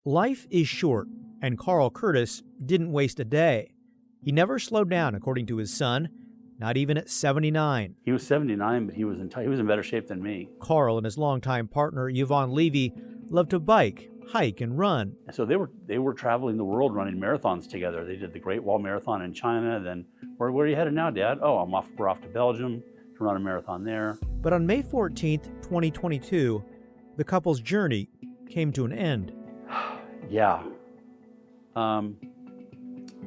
Life is short, and Carl Curtis didn't waste a day. He never slowed down, according to his son, not even at 79. He was 79, but he was in better shape than me. Carl and his longtime partner, Yvonne Levy, loved to bike, hike, and run. So they were traveling the world running marathons together. They did the Great Wall Marathon in China. Then, where are you headed now, Dad? Oh, we're off to Belgium to run a marathon there. But on May 14th, 2022, the couple's journey came to an end. Yeah. I'll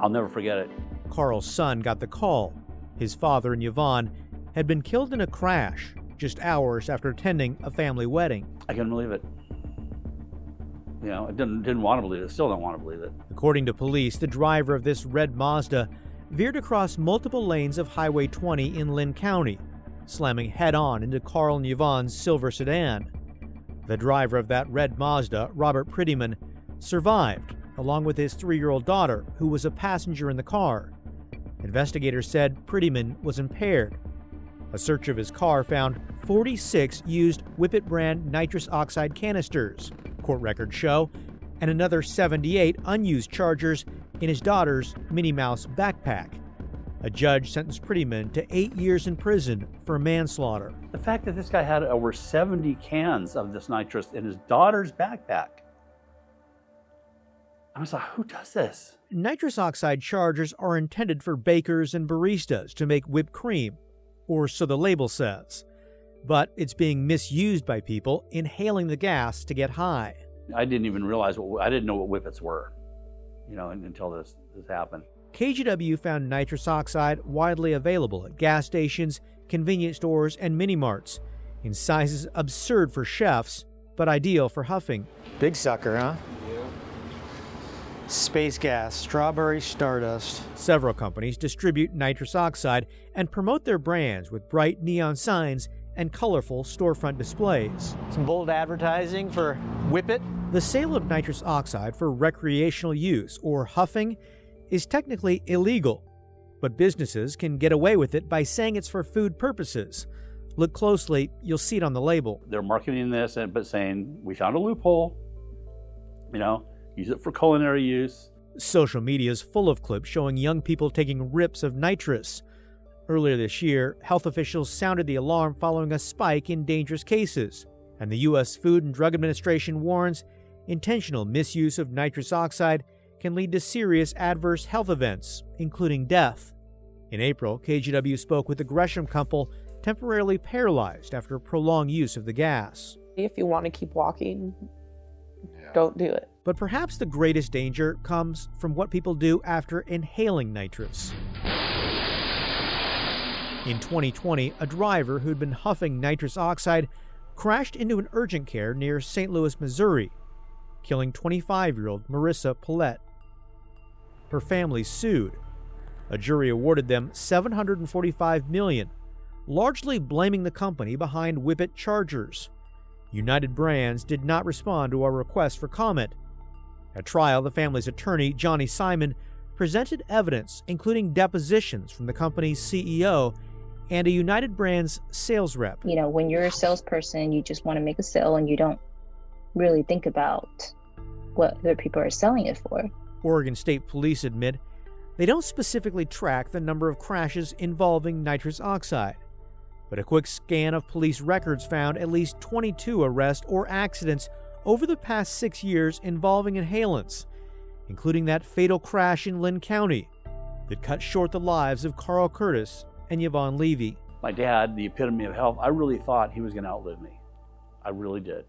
never forget it. Carl's son got the call. His father and Yvonne had been killed in a crash just hours after attending a family wedding. I couldn't believe it. You know, I didn't want to believe it. Still don't want to believe it. According to police, the driver of this red Mazda veered across multiple lanes of Highway 20 in Lynn County, slamming head-on into Carl and Yvonne's silver sedan. The driver of that red Mazda, Robert Prettyman, survived, along with his 3-year-old daughter, who was a passenger in the car. Investigators said Prettyman was impaired. A search of his car found 46 used Whippet brand nitrous oxide canisters, court records show, and another 78 unused chargers in his daughter's Minnie Mouse backpack. A judge sentenced Prettyman to 8 years in prison for manslaughter. The fact that this guy had over 70 cans of this nitrous in his daughter's backpack. I was like, who does this? Nitrous oxide chargers are intended for bakers and baristas to make whipped cream, or so the label says. But it's being misused by people inhaling the gas to get high. I didn't even realize I didn't know what whippets were, until this happened. KGW found nitrous oxide widely available at gas stations, convenience stores, and mini-marts in sizes absurd for chefs, but ideal for huffing. Big sucker, huh? Space gas, strawberry stardust. Several companies distribute nitrous oxide and promote their brands with bright neon signs and colorful storefront displays. Some bold advertising for Whippet. The sale of nitrous oxide for recreational use, or huffing, is technically illegal, but businesses can get away with it by saying it's for food purposes. Look closely, you'll see it on the label. They're marketing this, but saying, we found a loophole, use it for culinary use. Social media is full of clips showing young people taking rips of nitrous. Earlier this year, health officials sounded the alarm following a spike in dangerous cases, and the U.S. Food and Drug Administration warns intentional misuse of nitrous oxide can lead to serious adverse health events, including death. In April, KGW spoke with the Gresham couple temporarily paralyzed after prolonged use of the gas. If you want to keep walking, don't do it. But perhaps the greatest danger comes from what people do after inhaling nitrous. In 2020, a driver who'd been huffing nitrous oxide crashed into an urgent care near St. Louis, Missouri, killing 25-year-old Marissa Paulette. Her family sued. A jury awarded them $745 million, largely blaming the company behind Whippet chargers. United Brands did not respond to our request for comment. At trial, the family's attorney, Johnny Simon, presented evidence, including depositions from the company's CEO and a United Brands sales rep. When you're a salesperson, you just want to make a sale and you don't really think about what other people are selling it for. Oregon State Police admit they don't specifically track the number of crashes involving nitrous oxide, but a quick scan of police records found at least 22 arrests or accidents over the past 6 years involving inhalants, including that fatal crash in Lynn County that cut short the lives of Carl Curtis and Yvonne Levy. My dad, the epitome of health, I really thought he was going to outlive me. I really did.